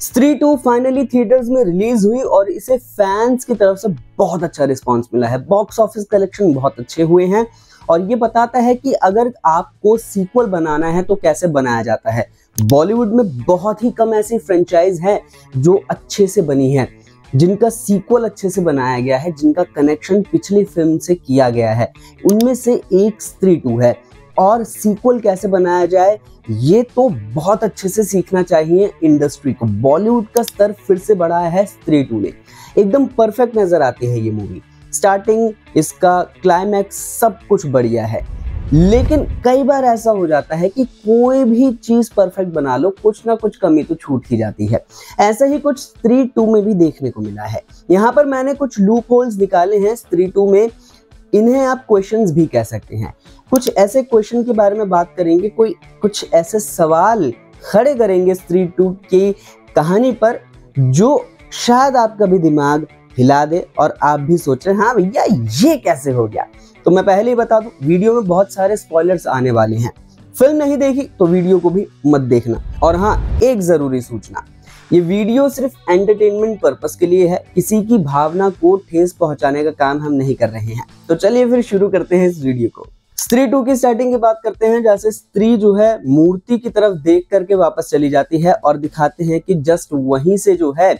स्त्री 2 finally theatres में release हुई और इसे फैंस की तरफ से बहुत अच्छा रिस्पांस मिला है। बॉक्स ऑफिस कलेक्शन बहुत अच्छे हुए हैं और ये बताता है कि अगर आपको सीक्वल बनाना है तो कैसे बनाया जाता है। बॉलीवुड में बहुत ही कम ऐसी फ्रेंचाइज है जो अच्छे से बनी है, जिनका सीक्वल अच्छे से बनाया गया है, जिनका कनेक्शन पिछली फिल्म से किया गया है। उनमें से एक स्त्री 2 है और सीक्वल कैसे बनाया जाए ये तो बहुत अच्छे से सीखना चाहिए इंडस्ट्री को। बॉलीवुड का स्तर फिर से बढ़ाया है स्त्री 2 ने। एकदम परफेक्ट नजर आती है ये मूवी। स्टार्टिंग, इसका क्लाइमैक्स सब कुछ बढ़िया है, लेकिन कई बार ऐसा हो जाता है कि कोई भी चीज परफेक्ट बना लो, कुछ ना कुछ कमी तो छूट ही जाती है। ऐसा ही कुछ स्त्री 2 में भी देखने को मिला है। यहाँ पर मैंने कुछ लूप होल्स निकाले हैं स्त्री 2 में, इन्हें आप क्वेश्चंस भी कह सकते हैं। कुछ ऐसे क्वेश्चन के बारे में बात करेंगे, कुछ ऐसे सवाल खड़े करेंगे स्त्री 2 की कहानी पर जो शायद आपका भी दिमाग हिला दे और आप भी सोच रहे हैं हाँ भैया ये कैसे हो गया। तो मैं पहले ही बता दूं, वीडियो में बहुत सारे स्पॉयलर्स आने वाले हैं। फिल्म नहीं देखी तो वीडियो को भी मत देखना। और हाँ, एक जरूरी सूचना, ये वीडियो सिर्फ एंटरटेनमेंट पर्पस के लिए है, किसी की भावना को ठेस पहुंचाने का काम हम नहीं कर रहे हैं। तो चलिए फिर शुरू करते हैं इस वीडियो को। स्त्री 2 की स्टार्टिंग की बात करते हैं, जैसे स्त्री जो है मूर्ति की तरफ देख करके वापस चली जाती है और दिखाते हैं कि जस्ट वहीं से जो है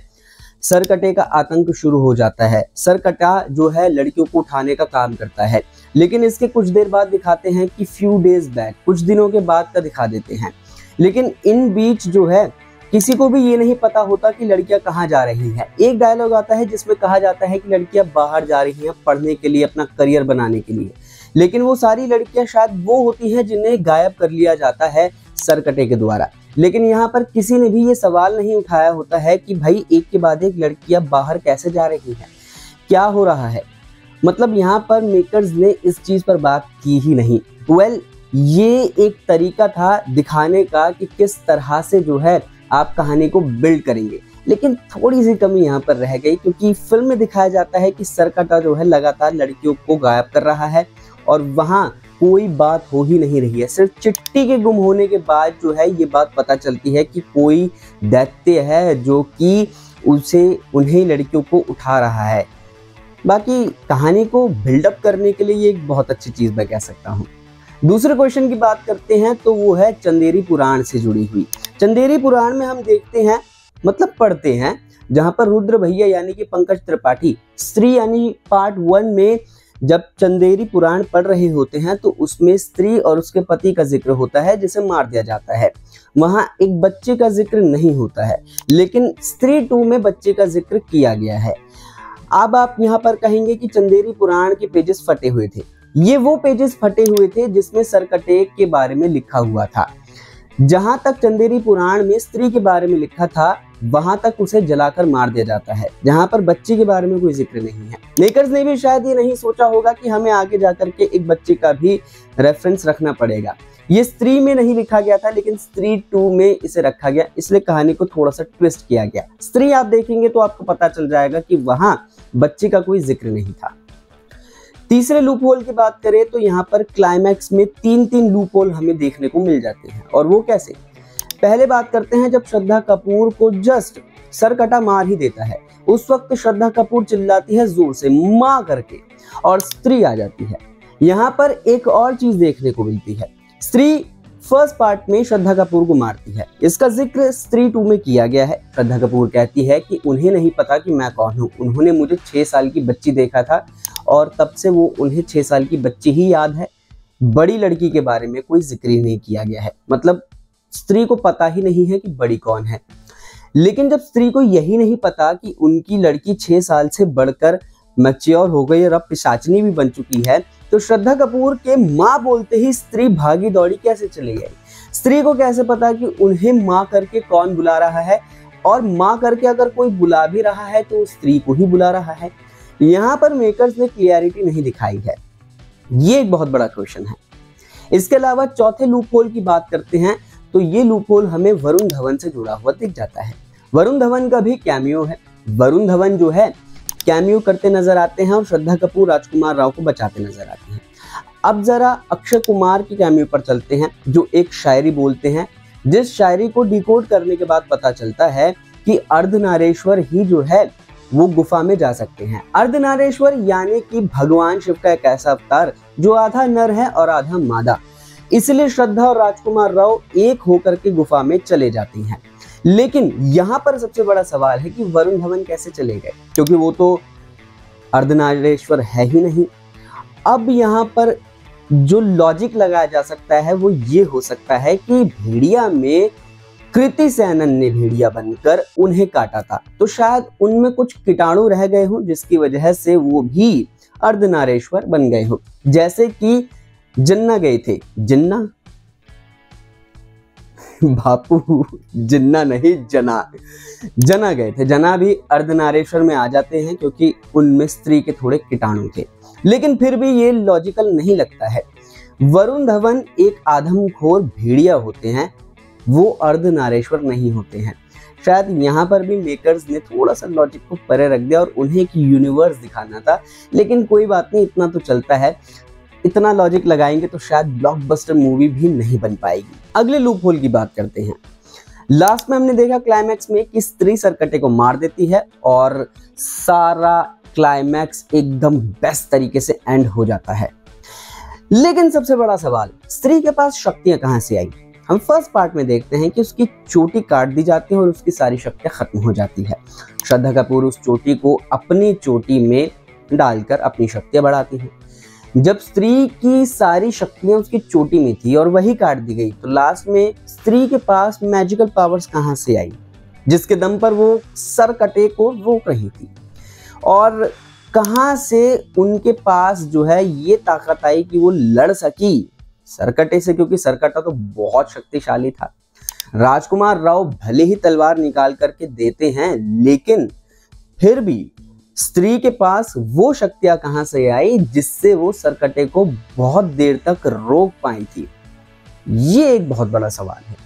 सरकटे का आतंक शुरू हो जाता है। सरकटा जो है लड़कियों को उठाने का काम करता है, लेकिन इसके कुछ देर बाद दिखाते हैं कि फ्यू डेज बैक, कुछ दिनों के बाद का दिखा देते हैं। लेकिन इन बीच जो है किसी को भी ये नहीं पता होता कि लड़कियां कहाँ जा रही हैं। एक डायलॉग आता है जिसमें कहा जाता है कि लड़कियां बाहर जा रही हैं पढ़ने के लिए, अपना करियर बनाने के लिए, लेकिन वो सारी लड़कियां शायद वो होती हैं जिन्हें गायब कर लिया जाता है सरकटे के द्वारा। लेकिन यहाँ पर किसी ने भी ये सवाल नहीं उठाया होता है कि भाई एक के बाद एक लड़कियां बाहर कैसे जा रही हैं, क्या हो रहा है। मतलब यहाँ पर मेकर्स ने इस चीज पर बात की ही नहीं। ये एक तरीका था दिखाने का कि किस तरह से जो है आप कहानी को बिल्ड करेंगे, लेकिन थोड़ी सी कमी यहाँ पर रह गई, क्योंकि फिल्म में दिखाया जाता है कि सरकटा जो है लगातार लड़कियों को गायब कर रहा है और वहाँ कोई बात हो ही नहीं रही है। सिर्फ चिट्ठी के गुम होने के बाद जो है ये बात पता चलती है कि कोई दैत्य है जो कि उन्हें लड़कियों को उठा रहा है। बाकी कहानी को बिल्डअप करने के लिए ये एक बहुत अच्छी चीज मैं कह सकता हूँ। दूसरे क्वेश्चन की बात करते हैं तो वो है चंदेरी पुराण से जुड़ी हुई। चंदेरी पुराण में हम देखते हैं, मतलब पढ़ते हैं, जहां पर रुद्र भैया यानी कि पंकज त्रिपाठी स्त्री यानी पार्ट 1 में जब चंदेरी पुराण पढ़ रहे होते हैं तो उसमें स्त्री और उसके पति का जिक्र होता है जिसे मार दिया जाता है। वहां एक बच्चे का जिक्र नहीं होता है, लेकिन स्त्री 2 में बच्चे का जिक्र किया गया है। अब आप यहाँ पर कहेंगे कि चंदेरी पुराण के पेजेस फटे हुए थे। ये वो पेजेस फटे हुए थे जिसमें सरकटे के बारे में लिखा हुआ था। जहां तक चंदेरी पुराण में स्त्री के बारे में लिखा था वहां तक उसे जलाकर मार दिया जाता है, जहां पर बच्चे के बारे में कोई जिक्र नहीं है। मेकर्स ने भी शायद ये नहीं सोचा होगा कि हमें आगे जाकर के एक बच्चे का भी रेफरेंस रखना पड़ेगा। ये स्त्री में नहीं लिखा गया था, लेकिन स्त्री 2 में इसे रखा गया, इसलिए कहानी को थोड़ा सा ट्विस्ट किया गया। स्त्री आप देखेंगे तो आपको पता चल जाएगा कि वहां बच्चे का कोई जिक्र नहीं था। तीसरे लूप होल की बात करें तो यहाँ पर क्लाइमैक्स में 3 लूप होल हमें देखने को मिल जाते हैं। और वो कैसे? पहले बात करते हैं जब श्रद्धा कपूर को जस्ट सरकटा मार ही देता है, उस वक्त श्रद्धा कपूर चिल्लाती है जोर से माँ करके और स्त्री आ जाती है। यहाँ पर एक और चीज देखने को मिलती है। स्त्री फर्स्ट पार्ट में श्रद्धा कपूर को मारती है, इसका जिक्र स्त्री 2 में किया गया है। श्रद्धा कपूर कहती है कि उन्हें नहीं पता कि मैं कौन हूँ, उन्होंने मुझे 6 साल की बच्ची देखा था और तब से वो उन्हें 6 साल की बच्ची ही याद है, बड़ी लड़की के बारे में कोई जिक्र ही नहीं किया गया है। मतलब स्त्री को पता ही नहीं है कि बड़ी कौन है। लेकिन जब स्त्री को यही नहीं पता कि उनकी लड़की 6 साल से बढ़कर मैच्योर हो गई और अब पिशाचनी भी बन चुकी है, तो श्रद्धा कपूर के माँ बोलते ही स्त्री भागी दौड़ी कैसे चली गई? स्त्री को कैसे पता कि उन्हें माँ करके कौन बुला रहा है, और माँ करके अगर कोई बुला भी रहा है तो स्त्री को ही बुला रहा है? यहाँ पर मेकर्स ने क्लियरिटी नहीं दिखाई है। ये एक बहुत बड़ा क्वेश्चन है। इसके अलावा चौथे लूप होल की बात करते हैं तो ये लूप होल हमें वरुण धवन से जुड़ा हुआ दिख जाता है। वरुण धवन का भी कैमियो है। वरुण धवन जो है कैमियो करते नजर आते हैं और श्रद्धा कपूर राजकुमार राव को बचाते नजर आते हैं। अब जरा अक्षय कुमार की कैमियो पर चलते हैं, जो एक शायरी बोलते हैं, जिस शायरी को डिकोड करने के बाद पता चलता है कि अर्धनारेश्वर ही जो है वो गुफा में जा सकते हैं। अर्धनारेश्वर यानी कि भगवान शिव का एक ऐसा अवतार जो आधा नर है और आधा मादा, इसलिए श्रद्धा और राजकुमार राव एक होकर के गुफा में चले जाती हैं। लेकिन यहाँ पर सबसे बड़ा सवाल है कि वरुण धवन कैसे चले गए, क्योंकि वो तो अर्धनारेश्वर है ही नहीं। अब यहाँ पर जो लॉजिक लगाया जा सकता है वो ये हो सकता है कि भेड़िया में कृति सेनन ने भेड़िया बनकर उन्हें काटा था, तो शायद उनमें कुछ कीटाणु रह गए हों जिसकी वजह से वो भी अर्धनारेश्वर बन गए हों। जैसे कि जन्ना गए थे, जन्ना बापू जिन्ना नहीं जना गए थे। जना भी अर्धनारेश्वर में आ जाते हैं क्योंकि उनमें स्त्री के थोड़े कीटाणु थे, लेकिन फिर भी ये लॉजिकल नहीं लगता है। वरुण धवन एक आदमखोर भेड़िया होते हैं, वो अर्धनारेश्वर नहीं होते हैं। शायद यहाँ पर भी मेकर्स ने थोड़ा सा लॉजिक को परे रख दिया और उन्हें एक यूनिवर्स दिखाना था, लेकिन कोई बात नहीं, इतना तो चलता है। इतना लॉजिक लगाएंगे तो शायद ब्लॉकबस्टर मूवी भी नहीं बन पाएगी। अगले लूप होल की बात करते हैं। लास्ट में हमने देखा क्लाइमैक्स में कि स्त्री सरकटे को मार देती है और सारा क्लाइमैक्स एकदम बेस्ट तरीके से एंड हो जाता है। लेकिन सबसे बड़ा सवाल, स्त्री के पास शक्तियां कहां से आई? हम फर्स्ट पार्ट में देखते हैं कि उसकी चोटी काट दी जाती है और उसकी सारी शक्तियां खत्म हो जाती है। श्रद्धा कपूर उस चोटी को अपनी चोटी में डालकर अपनी शक्तियां बढ़ाती है। जब स्त्री की सारी शक्तियां उसकी चोटी में थी और वही काट दी गई, तो लास्ट में स्त्री के पास मैजिकल पावर्स कहां से आई, जिसके दम पर वो सरकटे को रोक रही थी? और कहां से उनके पास जो है ये ताकत आई कि वो लड़ सकी सरकटे से, क्योंकि सरकटा तो बहुत शक्तिशाली था। राजकुमार राव भले ही तलवार निकाल करके देते हैं, लेकिन फिर भी स्त्री के पास वो शक्तियां कहां से आई जिससे वो सरकटे को बहुत देर तक रोक पाई थी? ये एक बहुत बड़ा सवाल है।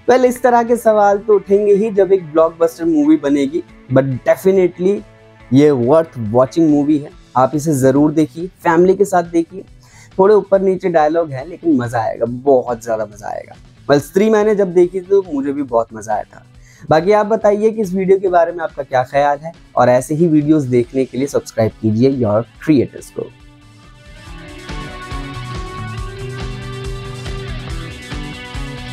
वेल, इस तरह के सवाल तो उठेंगे ही जब एक ब्लॉकबस्टर मूवी बनेगी, बट डेफिनेटली ये वर्थ वॉचिंग मूवी है। आप इसे जरूर देखिए, फैमिली के साथ देखिए। थोड़े ऊपर नीचे डायलॉग है, लेकिन मजा आएगा, बहुत ज्यादा मजा आएगा। वेल, स्त्री मैंने जब देखी तो मुझे भी बहुत मजा आया था। बाकी आप बताइए कि इस वीडियो के बारे में आपका क्या ख्याल है, और ऐसे ही वीडियोस देखने के लिए सब्सक्राइब कीजिए योर क्रिएटर्स को।